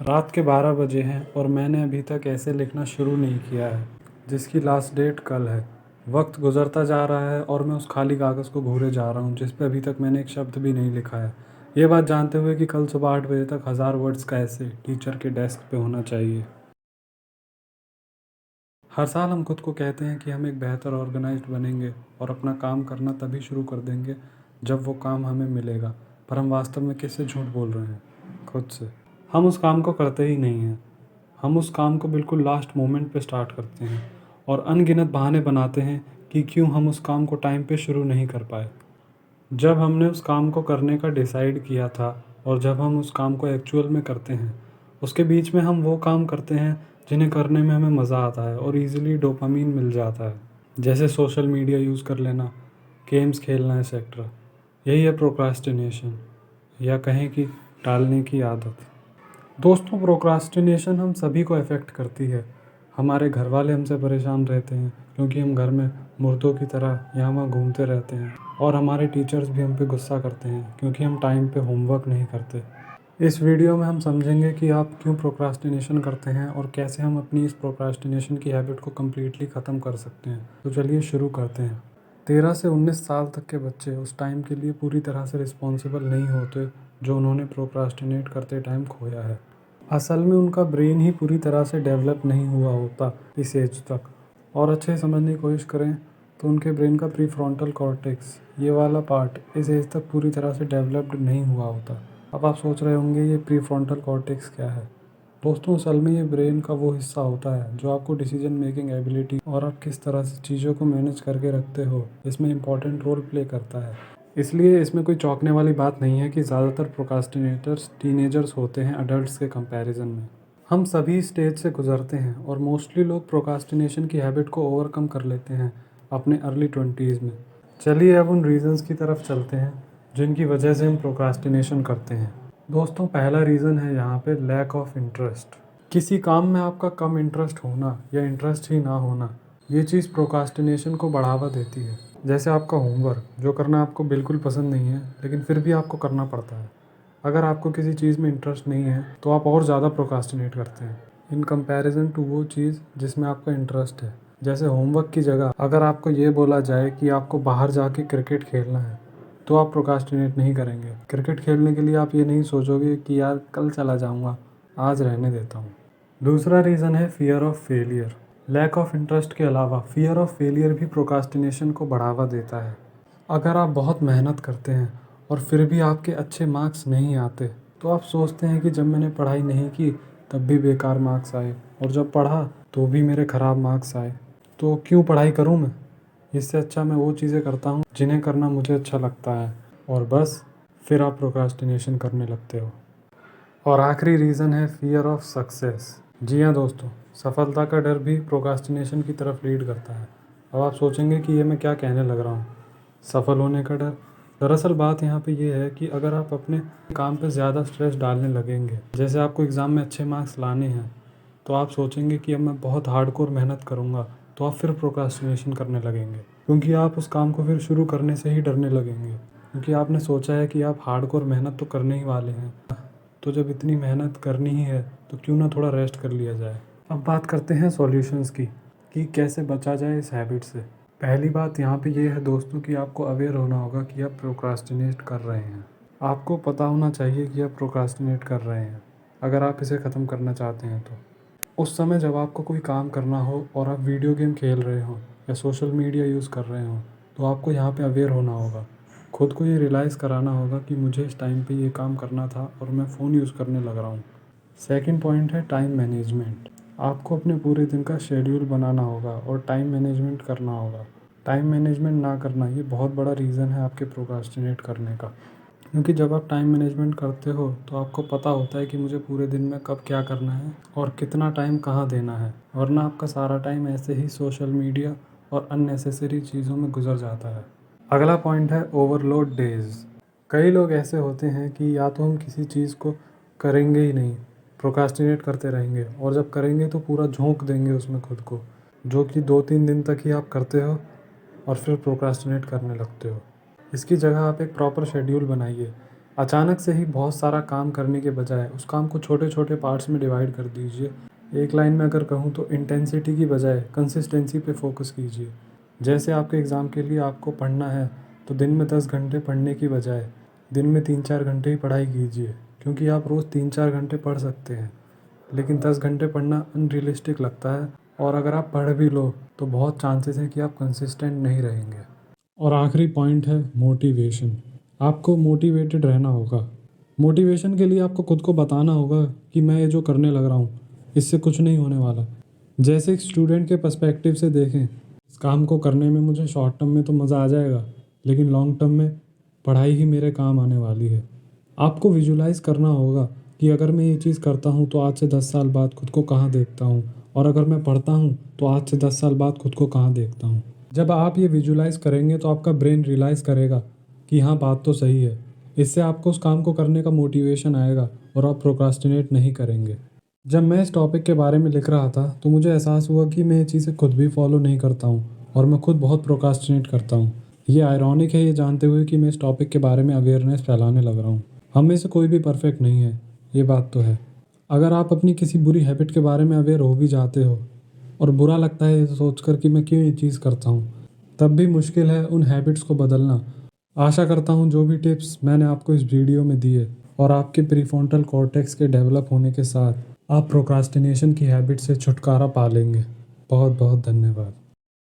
रात के 12 बजे हैं और मैंने अभी तक ऐसे लिखना शुरू नहीं किया है जिसकी लास्ट डेट कल है। वक्त गुजरता जा रहा है और मैं उस खाली कागज़ को घूरे जा रहा हूँ जिस पे अभी तक मैंने एक शब्द भी नहीं लिखा है। ये बात जानते हुए कि कल सुबह 8 बजे तक 1000 वर्ड्स का ऐसे टीचर के डेस्क पे होना चाहिए। हर साल हम खुद को कहते हैं कि हम एक बेहतर ऑर्गेनाइज्ड बनेंगे और अपना काम करना तभी शुरू कर देंगे जब वो काम हमें मिलेगा। पर हम वास्तव में किससे झूठ बोल रहे हैं? खुद से। हम उस काम को करते ही नहीं हैं। हम उस काम को बिल्कुल लास्ट मोमेंट पे स्टार्ट करते हैं और अनगिनत बहाने बनाते हैं कि क्यों हम उस काम को टाइम पे शुरू नहीं कर पाए। जब हमने उस काम को करने का डिसाइड किया था और जब हम उस काम को एक्चुअल में करते हैं, उसके बीच में हम वो काम करते हैं जिन्हें करने में हमें मज़ा आता है और ईज़िली डोपामीन मिल जाता है। जैसे सोशल मीडिया यूज़ कर लेना, गेम्स खेलना एक्सेट्रा। यही है प्रोक्रास्टिनेशन, या कहें कि टालने की आदत। दोस्तों, प्रोक्रास्टिनेशन हम सभी को अफेक्ट करती है। हमारे घर वाले हमसे परेशान रहते हैं क्योंकि हम घर में मुर्दों की तरह यहाँ वहाँ घूमते रहते हैं, और हमारे टीचर्स भी हम पे गुस्सा करते हैं क्योंकि हम टाइम पे होमवर्क नहीं करते। इस वीडियो में हम समझेंगे कि आप क्यों प्रोक्रास्टिनेशन करते हैं और कैसे हम अपनी इस प्रोक्रास्टिनेशन की हैबिट को कम्प्लीटली ख़त्म कर सकते हैं। तो चलिए शुरू करते हैं। 13 से 19 साल तक के बच्चे उस टाइम के लिए पूरी तरह से रिस्पॉन्सिबल नहीं होते जो उन्होंने प्रोक्रास्टिनेट करते टाइम खोया है। असल में उनका ब्रेन ही पूरी तरह से डेवलप नहीं हुआ होता इस एज तक। और अच्छे से समझने की कोशिश करें तो उनके ब्रेन का प्रीफ्रंटल कॉर्टेक्स, ये वाला पार्ट, इस एज तक पूरी तरह से डेवलप्ड नहीं हुआ होता। अब आप सोच रहे होंगे ये प्रीफ्रंटल कॉर्टेक्स क्या है? दोस्तों, असल में ये ब्रेन का वो हिस्सा होता है जो आपको डिसीजन मेकिंग एबिलिटी और आप किस तरह से चीज़ों को मैनेज करके रखते हो, इसमें इंपॉर्टेंट रोल प्ले करता है। इसलिए इसमें कोई चौंकने वाली बात नहीं है कि ज़्यादातर प्रोक्रास्टिनेटर्स टीनेजर्स होते हैं अडल्ट्स के कंपैरिजन में। हम सभी स्टेज से गुजरते हैं और मोस्टली लोग प्रोक्रास्टिनेशन की हैबिट को ओवरकम कर लेते हैं अपने अर्ली 20s में। चलिए अब उन रीज़न्स की तरफ चलते हैं जिनकी वजह से हम प्रोक्रास्टिनेशन करते हैं। दोस्तों, पहला रीज़न है यहाँ पे लैक ऑफ इंटरेस्ट। किसी काम में आपका कम इंटरेस्ट होना या इंटरेस्ट ही ना होना, ये चीज़ प्रोक्रास्टिनेशन को बढ़ावा देती है। जैसे आपका होमवर्क, जो करना आपको बिल्कुल पसंद नहीं है लेकिन फिर भी आपको करना पड़ता है। अगर आपको किसी चीज़ में इंटरेस्ट नहीं है तो आप और ज़्यादा प्रोक्रास्टिनेट करते हैं इन कंपैरिजन टू वो चीज़ जिसमें आपका इंटरेस्ट है। जैसे होमवर्क की जगह अगर आपको ये बोला जाए कि आपको बाहर जाके क्रिकेट खेलना है तो आप प्रोक्रास्टिनेट नहीं करेंगे। क्रिकेट खेलने के लिए आप ये नहीं सोचोगे कि यार कल चला जाऊँगा, आज रहने देता हूँ। दूसरा रीज़न है fear of failure. Lack of interest के अलावा फियर ऑफ फेलियर भी प्रोक्रास्टिनेशन को बढ़ावा देता है। अगर आप बहुत मेहनत करते हैं और फिर भी आपके अच्छे मार्क्स नहीं आते तो आप सोचते हैं कि जब मैंने पढ़ाई नहीं की तब भी बेकार मार्क्स आए, और जब पढ़ा तो भी मेरे ख़राब मार्क्स आए, तो क्यों पढ़ाई करूं मैं? इससे अच्छा मैं वो चीज़ें करता हूं जिन्हें करना मुझे अच्छा लगता है, और बस फिर आप प्रोक्रास्टिनेशन करने लगते हो। और आखिरी रीज़न है फियर ऑफ सक्सेस। जी हाँ दोस्तों, सफलता का डर भी प्रोक्रास्टिनेशन की तरफ लीड करता है। अब आप सोचेंगे कि ये मैं क्या कहने लग रहा हूँ, सफल होने का डर। दरअसल बात यहाँ पे ये है कि अगर आप अपने काम पे ज़्यादा स्ट्रेस डालने लगेंगे, जैसे आपको एग्ज़ाम में अच्छे मार्क्स लाने हैं, तो आप सोचेंगे कि अब मैं बहुत हार्डकोर मेहनत करूँगा, तो आप फिर प्रोक्रास्टिनेशन करने लगेंगे क्योंकि आप उस काम को फिर शुरू करने से ही डरने लगेंगे, क्योंकि आपने सोचा है कि आप हार्डकोर मेहनत तो करने ही वाले हैं। तो जब इतनी मेहनत करनी ही है तो क्यों ना थोड़ा रेस्ट कर लिया जाए। अब बात करते हैं सॉल्यूशंस की कि कैसे बचा जाए इस हैबिट से। पहली बात यहाँ पे ये है दोस्तों कि आपको अवेयर होना होगा कि आप प्रोक्रास्टिनेट कर रहे हैं। आपको पता होना चाहिए कि आप प्रोक्रास्टिनेट कर रहे हैं अगर आप इसे ख़त्म करना चाहते हैं तो। उस समय जब आपको कोई काम करना हो और आप वीडियो गेम खेल रहे हो या सोशल मीडिया यूज़ कर रहे हो तो आपको यहाँ पे अवेयर होना होगा। खुद को ये रियलाइज़ कराना होगा कि मुझे इस टाइम पे ये काम करना था और मैं फ़ोन यूज़ करने लग रहा हूँ। सेकंड पॉइंट है टाइम मैनेजमेंट। आपको अपने पूरे दिन का शेड्यूल बनाना होगा और टाइम मैनेजमेंट करना होगा। टाइम मैनेजमेंट ना करना ये बहुत बड़ा रीज़न है आपके प्रोक्रास्टिनेट करने का, क्योंकि जब आप टाइम मैनेजमेंट करते हो तो आपको पता होता है कि मुझे पूरे दिन में कब क्या करना है और कितना टाइम कहाँ देना है, वरना आपका सारा टाइम ऐसे ही सोशल मीडिया और अननेसेसरी चीज़ों में गुजर जाता है। अगला पॉइंट है ओवरलोड डेज। कई लोग ऐसे होते हैं कि या तो हम किसी चीज़ को करेंगे ही नहीं, प्रोक्रास्टिनेट करते रहेंगे, और जब करेंगे तो पूरा झोंक देंगे उसमें खुद को, जो कि 2-3 दिन तक ही आप करते हो और फिर प्रोक्रास्टिनेट करने लगते हो। इसकी जगह आप एक प्रॉपर शेड्यूल बनाइए अचानक से ही बहुत सारा काम करने के बजाय उस काम को छोटे छोटे पार्ट्स में डिवाइड कर दीजिए। एक लाइन में अगर कहूँ तो इंटेंसिटी की बजाय कंसिस्टेंसी पे फोकस कीजिए। जैसे आपके एग्ज़ाम के लिए आपको पढ़ना है तो दिन में 10 घंटे पढ़ने की बजाय दिन में 3-4 घंटे ही पढ़ाई कीजिए, क्योंकि आप रोज़ 3-4 घंटे पढ़ सकते हैं, लेकिन 10 घंटे पढ़ना अनरियलिस्टिक लगता है। और अगर आप पढ़ भी लो तो बहुत चांसेस हैं कि आप कंसिस्टेंट नहीं रहेंगे। और आखिरी पॉइंट है मोटिवेशन। आपको मोटिवेटेड रहना होगा। मोटिवेशन के लिए आपको खुद को बताना होगा कि मैं ये जो करने लग रहा हूँ इससे कुछ नहीं होने वाला। जैसे एक स्टूडेंट के पर्सपेक्टिव से देखें, इस काम को करने में मुझे शॉर्ट टर्म में तो मज़ा आ जाएगा, लेकिन लॉन्ग टर्म में पढ़ाई ही मेरे काम आने वाली है। आपको विजुलाइज़ करना होगा कि अगर मैं ये चीज़ करता हूँ तो आज से 10 साल बाद खुद को कहाँ देखता हूँ, और अगर मैं पढ़ता हूँ तो आज से 10 साल बाद खुद को कहाँ देखता हूँ। जब आप ये विजुलाइज़ करेंगे तो आपका ब्रेन रियलाइज़ करेगा कि हाँ, बात तो सही है। इससे आपको उस काम को करने का मोटिवेशन आएगा और आप प्रोक्रास्टिनेट नहीं करेंगे। जब मैं इस टॉपिक के बारे में लिख रहा था तो मुझे एहसास हुआ कि मैं ये चीज़ें खुद भी फॉलो नहीं करता हूँ और मैं खुद बहुत प्रोक्रास्टिनेट करता हूँ। ये आयरॉनिक है, ये जानते हुए कि मैं इस टॉपिक के बारे में अवेयरनेस फैलाने लग रहा हूँ। हम में से कोई भी परफेक्ट नहीं है, ये बात तो है। अगर आप अपनी किसी बुरी हैबिट के बारे में अवेयर हो भी जाते हो और बुरा लगता है ये सोचकर कि मैं क्यों ये चीज़ करता हूँ, तब भी मुश्किल है उन हैबिट्स को बदलना। आशा करता हूँ जो भी टिप्स मैंने आपको इस वीडियो में दिए और आपके प्रीफ्रंटल कॉर्टेक्स के डेवलप होने के साथ आप प्रोक्रास्टिनेशन की हैबिट से छुटकारा पा लेंगे। बहुत बहुत धन्यवाद।